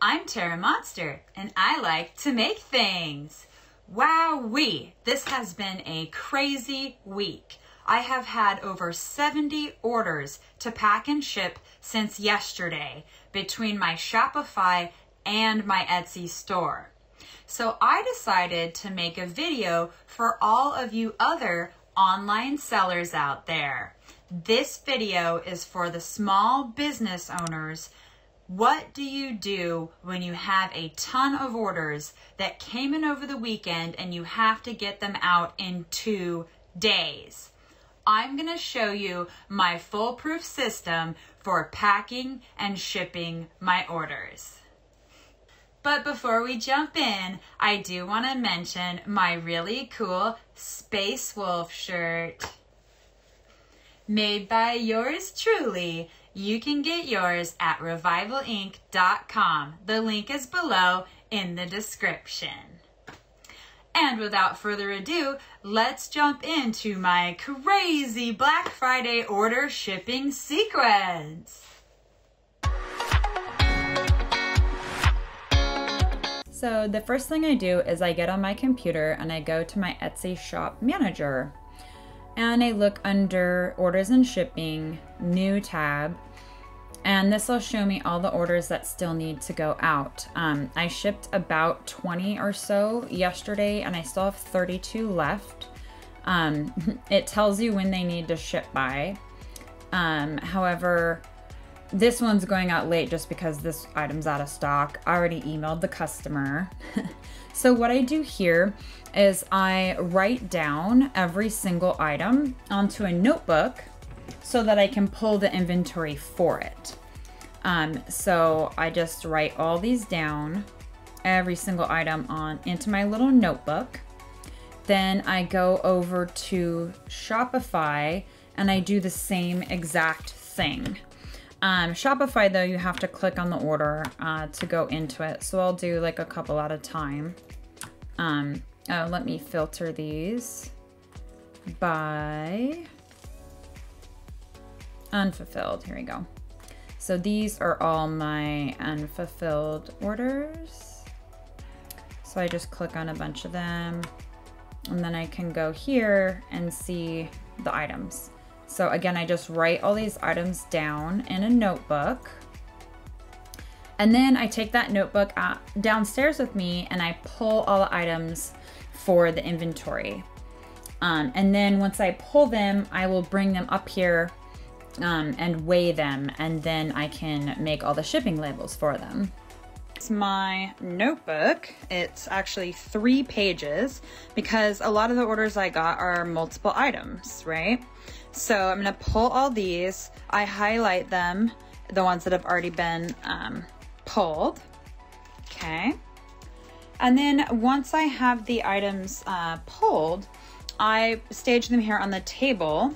I'm Tara Monster, and I like to make things. Wowee! This has been a crazy week. I have had over 70 orders to pack and ship since yesterday between my Shopify and my Etsy store. So I decided to make a video for all of you other online sellers out there. This video is for the small business owners. What do you do when you have a ton of orders that came in over the weekend and you have to get them out in 2 days? I'm going to show you my foolproof system for packing and shipping my orders. But before we jump in, I do want to mention my really cool Space Wolf shirt. Made by yours truly. You can get yours at revivalinc.com. The link is below in the description. And without further ado, let's jump into my crazy Black Friday order shipping sequence. So the first thing I do is I get on my computer and I go to my Etsy shop manager. And I look under orders and shipping, new tab, and this will show me all the orders that still need to go out. I shipped about 20 or so yesterday and I still have 32 left. It tells you when they need to ship by. However, this one's going out late just because this item's out of stock. I already emailed the customer. So what I do here is I write down every single item onto a notebook so that I can pull the inventory for it. So I just write all these down, every single item into my little notebook. Then I go over to Shopify and I do the same exact thing. Shopify though, you have to click on the order to go into it. So I'll do like a couple at a time. Let me filter these by unfulfilled. Here we go. So these are all my unfulfilled orders. So I just click on a bunch of them and then I can go here and see the items. So again, I just write all these items down in a notebook. And then I take that notebook downstairs with me and I pull all the items for the inventory. And then once I pull them, I will bring them up here and weigh them, and then I can make all the shipping labels for them. It's my notebook. It's actually 3 pages because a lot of the orders I got are multiple items, right? So I'm gonna pull all these. I highlight them, the ones that have already been pulled. Okay. And then once I have the items pulled, I stage them here on the table.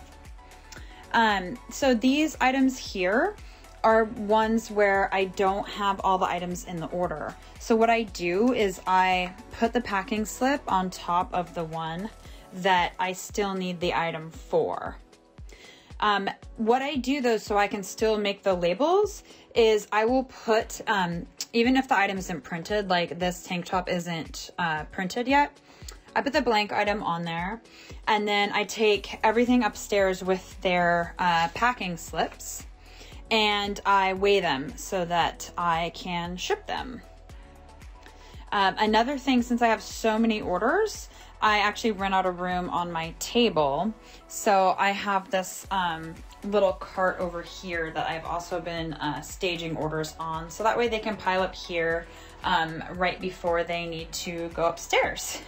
So these items here are ones where I don't have all the items in the order. So what I do is I put the packing slip on top of the one that I still need the item for. What I do though, so I can still make the labels, is I will put, even if the item isn't printed, like this tank top isn't printed yet, I put the blank item on there, and then I take everything upstairs with their packing slips, and I weigh them so that I can ship them. Another thing, since I have so many orders, I actually ran out of room on my table. So I have this little cart over here that I've also been staging orders on. So that way they can pile up here right before they need to go upstairs.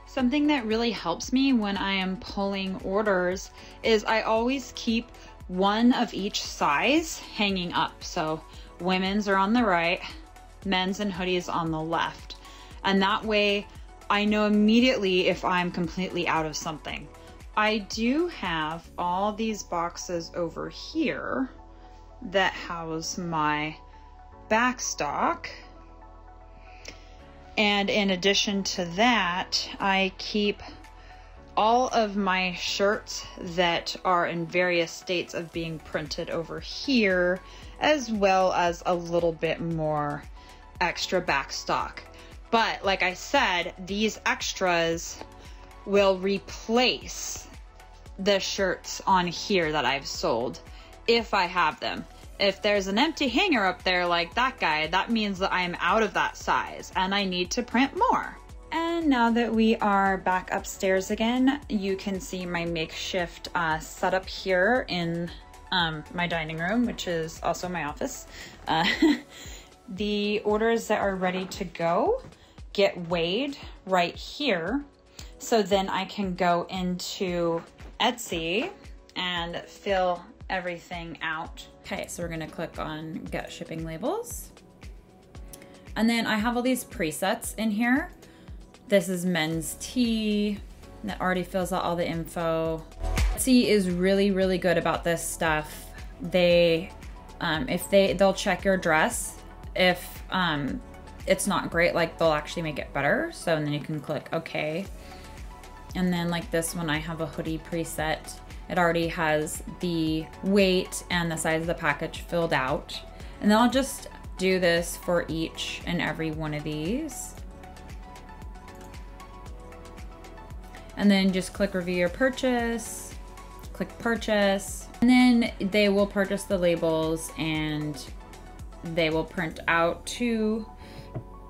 Something that really helps me when I am pulling orders is I always keep one of each size hanging up. So women's are on the right, men's and hoodies on the left. And that way I know immediately if I'm completely out of something. I do have all these boxes over here that house my backstock. And in addition to that, I keep all of my shirts that are in various states of being printed over here, as well as a little bit more extra back stock. But like I said, these extras will replace the shirts on here that I've sold if I have them. If there's an empty hanger up there like that guy, that means that I'm out of that size and I need to print more. And now that we are back upstairs again, you can see my makeshift setup here in my dining room, which is also my office. The orders that are ready to go get weighed right here. So then I can go into Etsy and fill everything out. Okay, so we're gonna click on Get Shipping Labels. And then I have all these presets in here. This is men's tee that already fills out all the info. Etsy is really, really good about this stuff. They'll check your dress. If it's not great, like they'll actually make it better. So then you can click OK. And then like this one, I have a hoodie preset. It already has the weight and the size of the package filled out. And then I'll just do this for each and every one of these. And then just click review your purchase, click purchase, and then they will purchase the labels and they will print out 2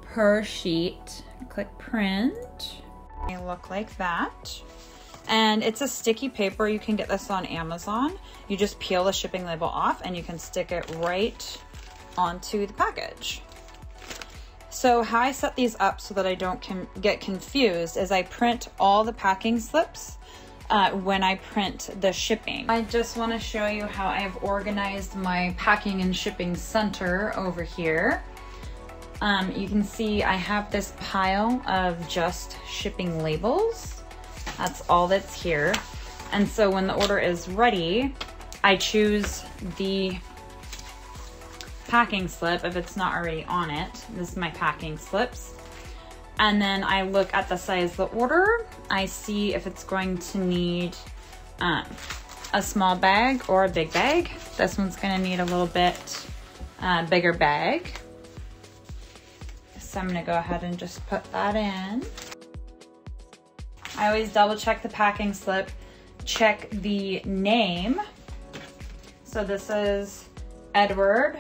per sheet. Click print. They look like that. And it's a sticky paper. You can get this on Amazon. You just peel the shipping label off and you can stick it right onto the package. So how I set these up so that I don't get confused is I print all the packing slips when I print the shipping. I just want to show you how I've organized my packing and shipping center over here. You can see I have this pile of just shipping labels. That's all that's here. And so when the order is ready, I choose the packing slip if it's not already on it. This is my packing slips. And then I look at the size of the order. I see if it's going to need a small bag or a big bag. This one's gonna need a little bit bigger bag. So I'm gonna go ahead and just put that in. I always double check the packing slip, check the name. So this is Edward.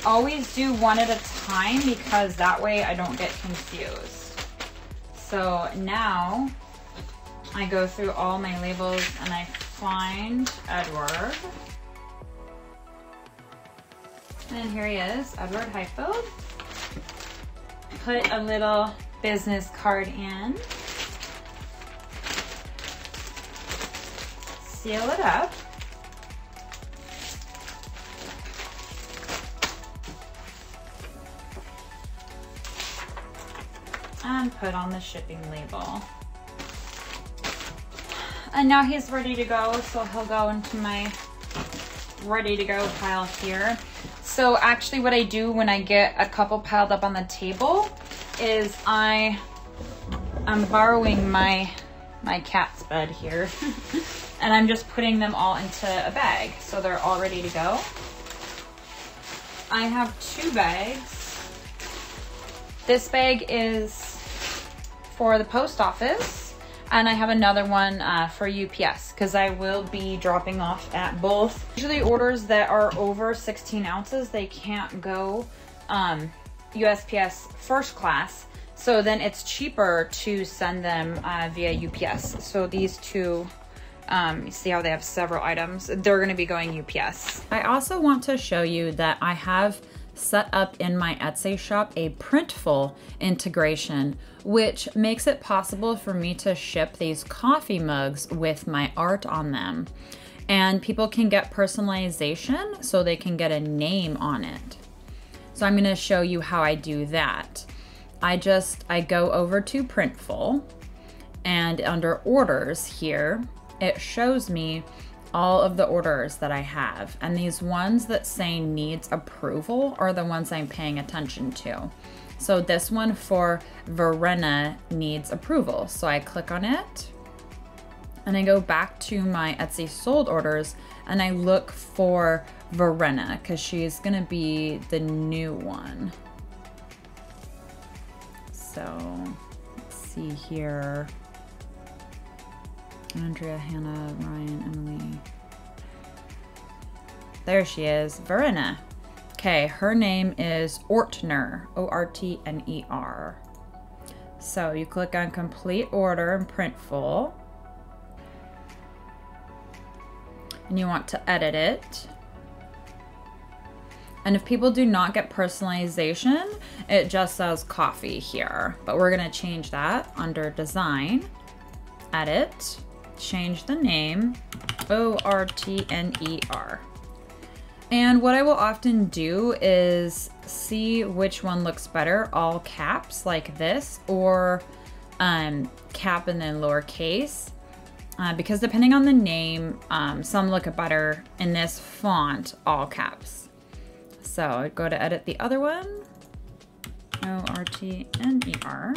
Always do one at a time because that way I don't get confused. So now I go through all my labels and I find Edward. And here he is, Edward Highfield. Put a little business card in. Seal it up. And put on the shipping label. And now he's ready to go, so he'll go into my ready to go pile here. So actually what I do when I get a couple piled up on the table is I'm borrowing my cat's bed here and I'm just putting them all into a bag so they're all ready to go. I have 2 bags. This bag is for the post office and I have another one for UPS because I will be dropping off at both. Usually orders that are over 16 ounces, they can't go USPS first class. So then it's cheaper to send them via UPS. So these 2, you see how they have several items? They're gonna be going UPS. I also want to show you that I have set up in my Etsy shop a Printful integration, which makes it possible for me to ship these coffee mugs with my art on them. And people can get personalization so they can get a name on it. So I'm gonna show you how I do that. I go over to Printful and under orders here, it shows me all of the orders that I have. And these ones that say needs approval are the ones I'm paying attention to. So this one for Verena needs approval. So I click on it and I go back to my Etsy sold orders and I look for Verena because she's gonna be the new one. So let's see here. Andrea, Hannah, Ryan, Emily. There she is, Verena. Okay, her name is Ortner, O-R-T-N-E-R. So you click on complete order in Printful. And you want to edit it. And if people do not get personalization, it just says coffee here. But we're gonna change that under design, edit, change the name, O-R-T-N-E-R. And what I will often do is see which one looks better, all caps like this, or cap and then lowercase. Because depending on the name, some look better in this font, all caps. So I'd go to edit the other one, O-R-T-N-E-R.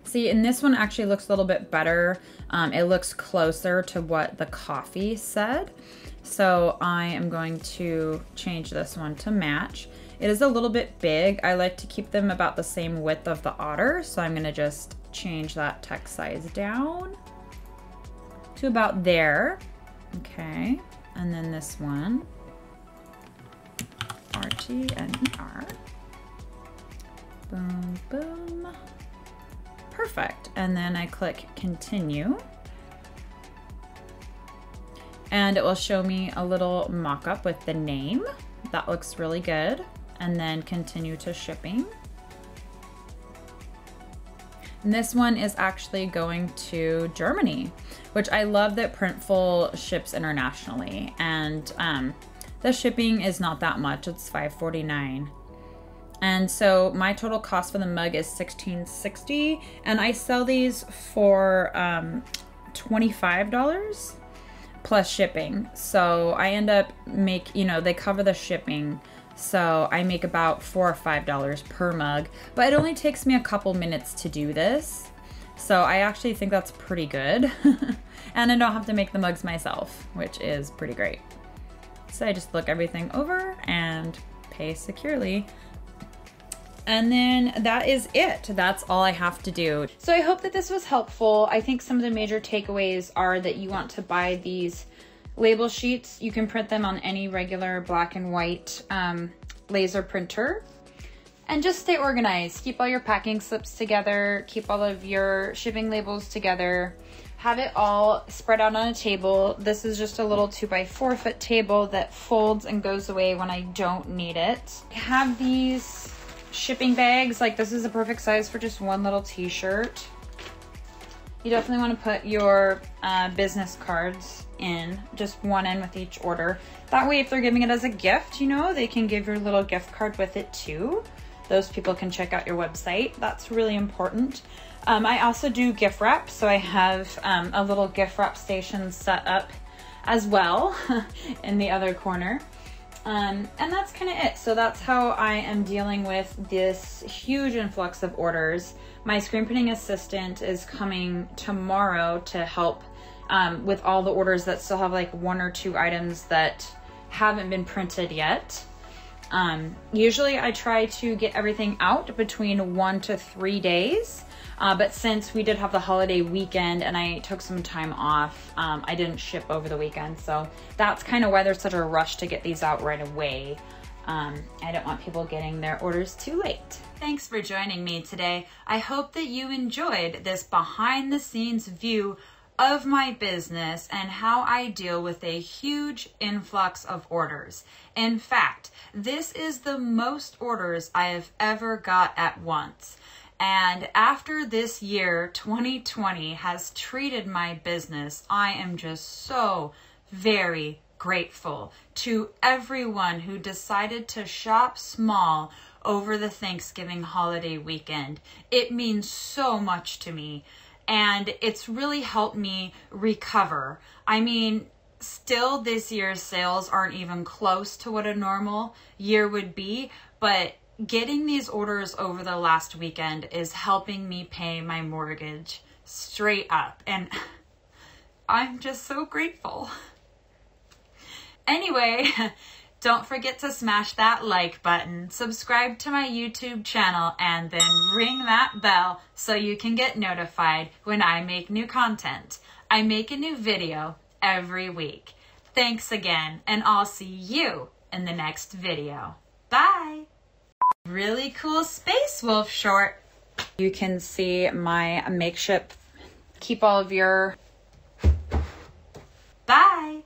See, and this one actually looks a little bit better. It looks closer to what the coffee said. So I am going to change this one to match. It is a little bit big. I like to keep them about the same width of the otter. So I'm gonna just change that text size down to about there. Okay, and then this one, R-T-N-E-R. Boom, boom. Perfect, and then I click continue. And it will show me a little mock-up with the name. That looks really good. And then continue to shipping. And this one is actually going to Germany, which I love that Printful ships internationally. And the shipping is not that much, it's $5.49. And so my total cost for the mug is $16.60, and I sell these for $25 plus shipping. So I end up they cover the shipping. So I make about $4 or $5 per mug, but it only takes me a couple minutes to do this. So I actually think that's pretty good. And I don't have to make the mugs myself, which is pretty great. So I just look everything over and pay securely. And then that is it. That's all I have to do. So I hope that this was helpful. I think some of the major takeaways are that you want to buy these label sheets. You can print them on any regular black and white laser printer. And just stay organized. Keep all your packing slips together. Keep all of your shipping labels together. Have it all spread out on a table. This is just a little 2x4 foot table that folds and goes away when I don't need it. Have these shipping bags. Like, this is a perfect size for just one little t-shirt. You definitely want to put your business cards in, just one in with each order. That way, if they're giving it as a gift, they can give your little gift card with it too. Those people can check out your website. That's really important. I also do gift wrap, so I have a little gift wrap station set up as well in the other corner. And that's kind of it. So that's how I am dealing with this huge influx of orders. My screen printing assistant is coming tomorrow to help with all the orders that still have like 1 or 2 items that haven't been printed yet. Usually I try to get everything out between 1 to 3 days. But since we did have the holiday weekend and I took some time off, I didn't ship over the weekend. So that's kind of why there's such a rush to get these out right away. I don't want people getting their orders too late. Thanks for joining me today. I hope that you enjoyed this behind the scenes view of my business and how I deal with a huge influx of orders. In fact, this is the most orders I have ever got at once. And after this year, 2020 has treated my business, I am just so very grateful to everyone who decided to shop small over the Thanksgiving holiday weekend. It means so much to me, and it's really helped me recover. I mean, still this year's sales aren't even close to what a normal year would be, but getting these orders over the last weekend is helping me pay my mortgage straight up. And I'm just so grateful. Anyway, don't forget to smash that like button, subscribe to my YouTube channel, and then ring that bell so you can get notified when I make new content. I make a new video every week. Thanks again, and I'll see you in the next video. Bye! Really cool Space Wolf short. You can see my makeshift. Keep all of your... Bye!